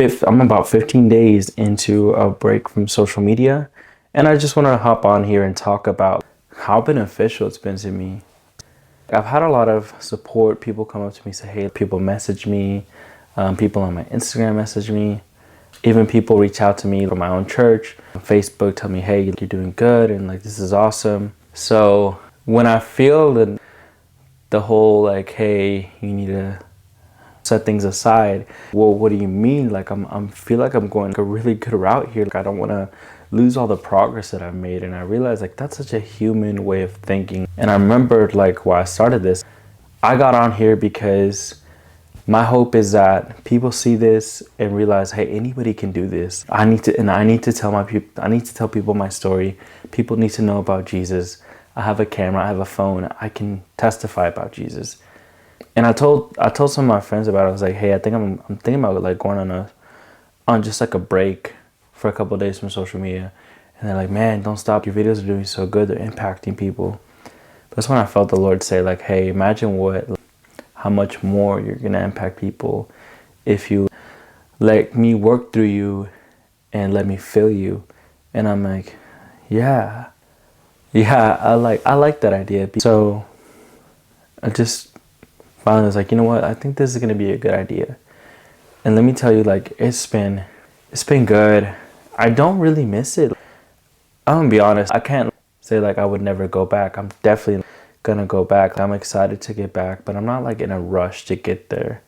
I'm about 15 days into a break from social media, and I just want to hop on here and talk about how beneficial it's been to me. I've had a lot of support. People come up to me, say, hey, people message me, people on my Instagram message me, even people reach out to me from my own church, on Facebook, tell me, hey, you're doing good, and like, this is awesome. So when I feel the whole like, hey, you need to set things aside. Well, what do you mean? Like I'm feel like I'm going a really good route here. Like, I don't want to lose all the progress that I've made. And I realized like that's such a human way of thinking. And I remembered like why I started this. I got on here because my hope is that people see this and realize, hey, anybody can do this. I need to tell people my story. People need to know about Jesus. I have a camera, I have a phone, I can testify about Jesus. And I told some of my friends about it. I was like, hey, I'm thinking about like going on just like a break for a couple of days from social media. And they're like, man, don't stop. Your videos are doing so good. They're impacting people. But that's when I felt the Lord say like, hey, imagine how much more you're going to impact people if you let me work through you and let me fill you. And I'm like, yeah, I like that idea. So I just finally was like, you know what? I think this is going to be a good idea. And let me tell you, like, it's been good. I don't really miss it. I'm going to be honest. I can't say like I would never go back. I'm definitely going to go back. I'm excited to get back, but I'm not like in a rush to get there.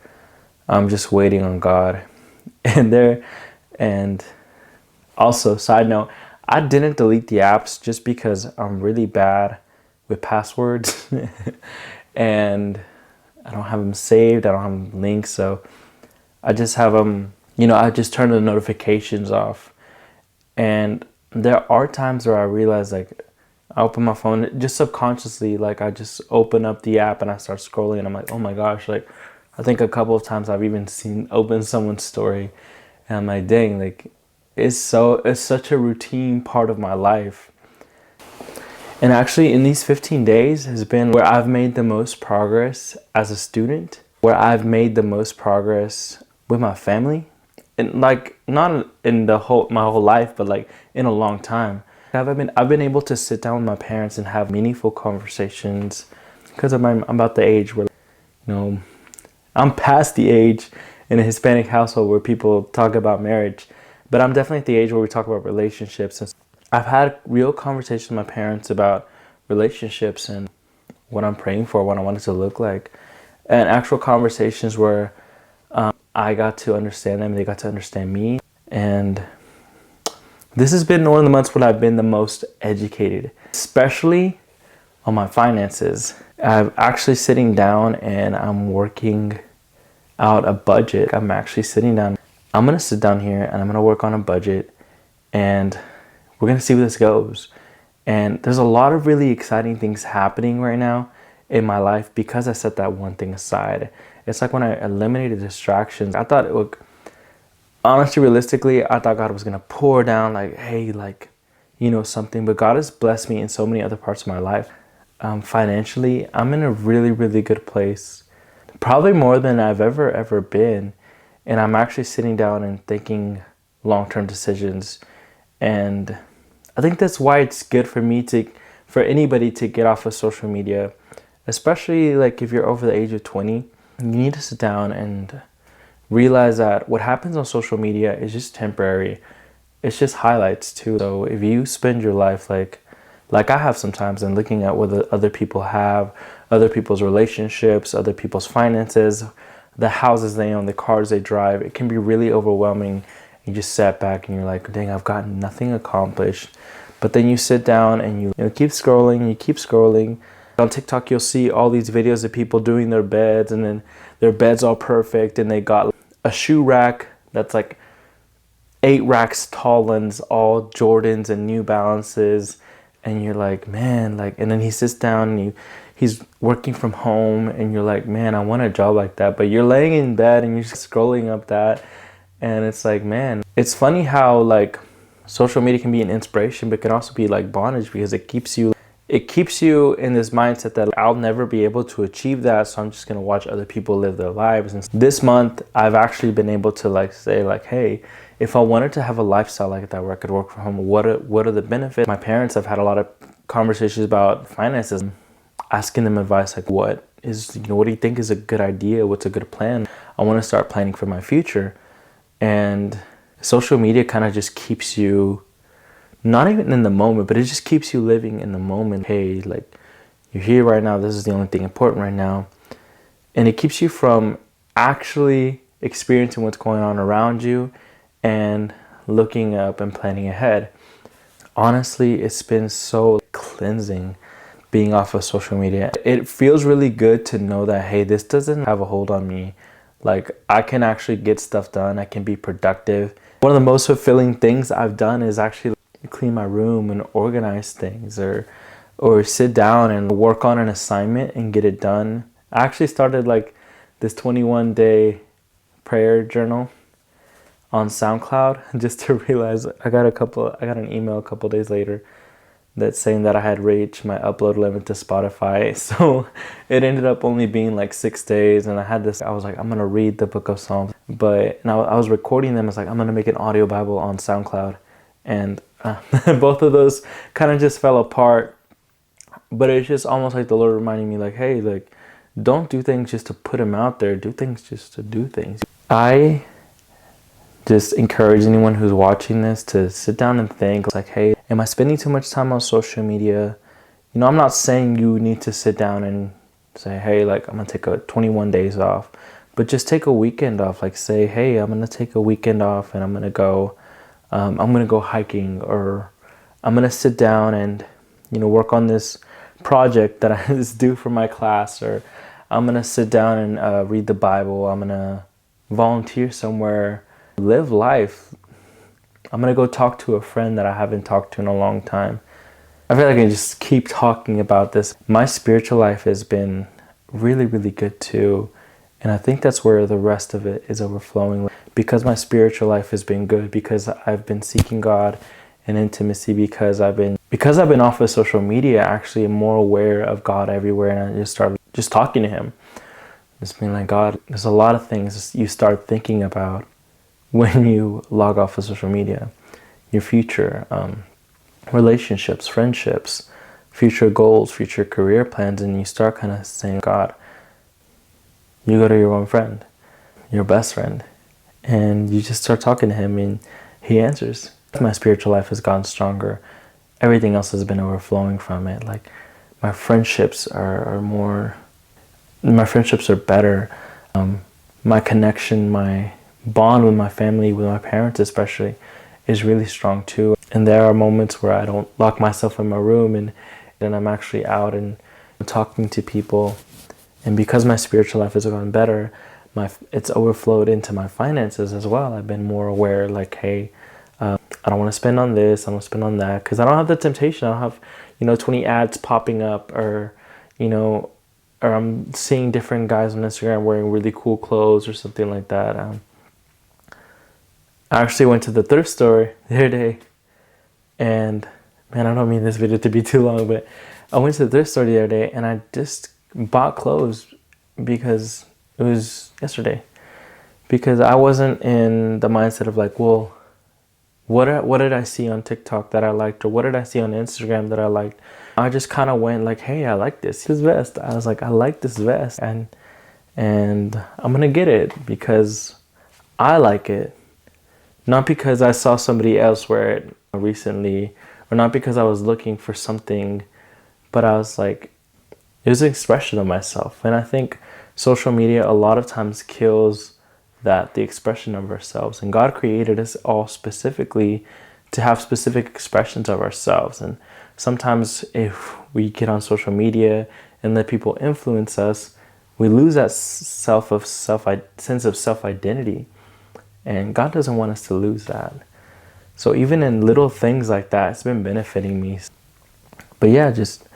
I'm just waiting on God. And also, side note, I didn't delete the apps just because I'm really bad with passwords and I don't have them saved. I don't have them linked. So I just have them, I just turn the notifications off. And there are times where I realize like I open my phone just subconsciously, like I just open up the app and I start scrolling and I'm like, oh my gosh, like I think a couple of times I've even opened someone's story and I'm like, dang, like it's such a routine part of my life. And actually in these 15 days has been where I've made the most progress as a student, where I've made the most progress with my family, and like not in my whole life, but like in a long time. I've been able to sit down with my parents and have meaningful conversations because I'm about the age where, I'm past the age in a Hispanic household where people talk about marriage, but I'm definitely at the age where we talk about relationships. And I've had real conversations with my parents about relationships and what I'm praying for, what I want it to look like, and actual conversations where I got to understand them, they got to understand me. And this has been one of the months when I've been the most educated, especially on my finances. I'm actually sitting down and I'm working out a budget. I'm actually sitting down. I'm going to sit down here and I'm going to work on a budget and we're going to see where this goes. And there's a lot of really exciting things happening right now in my life because I set that one thing aside. It's like when I eliminated distractions, I thought it would, honestly, realistically, I thought God was going to pour down like, hey, like, something. But God has blessed me in so many other parts of my life. Financially, I'm in a really, really good place. Probably more than I've ever been. And I'm actually sitting down and thinking long-term decisions. And I think that's why it's good for anybody to get off of social media, especially like if you're over the age of 20. You need to sit down and realize that what happens on social media is just temporary. It's just highlights too. So if you spend your life like I have sometimes and looking at what other people have, other people's relationships, other people's finances, the houses they own, the cars they drive, it can be really overwhelming. You just sat back and you're like, dang, I've gotten nothing accomplished. But then you sit down and you keep scrolling. On TikTok, you'll see all these videos of people doing their beds and then their bed's all perfect and they got a shoe rack that's like 8 racks tall and it's all Jordans and New Balances. And you're like, man, like, and then he sits down and he's working from home and you're like, man, I want a job like that. But you're laying in bed and you're just scrolling up that. And it's like, man, it's funny how like social media can be an inspiration, but can also be like bondage because it keeps you it keeps you in this mindset that I'll never be able to achieve that, so I'm just gonna watch other people live their lives. And this month I've actually been able to like say like, hey, if I wanted to have a lifestyle like that where I could work from home, what are the benefits? My parents have had a lot of conversations about finances, asking them advice like, what do you think is a good idea? What's a good plan? I want to start planning for my future. And social media kind of just keeps you not even in the moment, but it just keeps you living in the moment. Hey, like, you're here right now. This is the only thing important right now. And it keeps you from actually experiencing what's going on around you and looking up and planning ahead. Honestly, it's been so cleansing being off of social media. It feels really good to know that, hey, this doesn't have a hold on me. Like, I can actually get stuff done. I can be productive. One of the most fulfilling things I've done is actually clean my room and organize things, or sit down and work on an assignment and get it done. I actually started like this 21-day prayer journal on SoundCloud just to realize I got an email a couple days later that's saying that I had reached my upload limit to Spotify. So it ended up only being like 6 days, and I was like, I'm gonna read the book of Psalms, but now I was recording them. It's like, I'm gonna make an audio Bible on SoundCloud, and both of those kind of just fell apart. But it's just almost like the Lord reminding me like, hey, like, don't do things just to put them out there. Do things just to do things. I just encourage anyone who's watching this to sit down and think like, hey, am I spending too much time on social media? I'm not saying you need to sit down and say, hey, like, I'm gonna take 21 days off, but just take a weekend off. Like, say, hey, I'm gonna take a weekend off and I'm gonna go hiking, or I'm gonna sit down and work on this project that is due for my class, or I'm gonna sit down and read the Bible. I'm gonna volunteer somewhere, live life. I'm gonna go talk to a friend that I haven't talked to in a long time. I feel like I just keep talking about this. My spiritual life has been really, really good too. And I think that's where the rest of it is overflowing. Because my spiritual life has been good, because I've been seeking God and intimacy, because I've been off of social media, actually more aware of God everywhere, and I just started just talking to him. Just being like, God, there's a lot of things you start thinking about when you log off of social media. Your future, relationships, friendships, future goals, future career plans, and you start kind of saying, God, you go to your one friend, your best friend, and you just start talking to him and he answers. My spiritual life has gotten stronger. Everything else has been overflowing from it. Like, my friendships are better. My connection, my bond with my family, with my parents especially, is really strong too. And there are moments where I don't lock myself in my room and I'm actually out and talking to people. And because my spiritual life has gotten better, it's overflowed into my finances as well. I've been more aware, like, hey, I don't want to spend on this, I don't want to spend on that, because I don't have the temptation. I don't have 20 ads popping up, or I'm seeing different guys on Instagram wearing really cool clothes or something like that. I actually went to the thrift store the other day, and man, I don't mean this video to be too long, but I went to the thrift store the other day and I just bought clothes because it was yesterday. Because I wasn't in the mindset of like, well, what did I see on TikTok that I liked, or what did I see on Instagram that I liked? I just kind of went like, hey, I like this vest. I was like, I like this vest, and I'm gonna get it because I like it. Not because I saw somebody else wear it recently, or not because I was looking for something, but I was like, it was an expression of myself. And I think social media a lot of times kills the expression of ourselves. And God created us all specifically to have specific expressions of ourselves. And sometimes if we get on social media and let people influence us, we lose that sense of self-identity. And God doesn't want us to lose that. So even in little things like that, it's been benefiting me. But yeah, just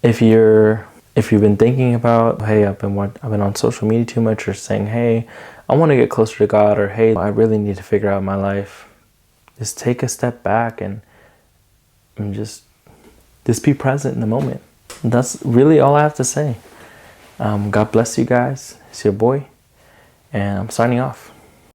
if you've been thinking about, hey, I've been on social media too much, or saying, hey, I want to get closer to God, or hey, I really need to figure out my life, just take a step back and just Just be present in the moment. That's really all I have to say. God bless you guys. It's your boy, and I'm signing off.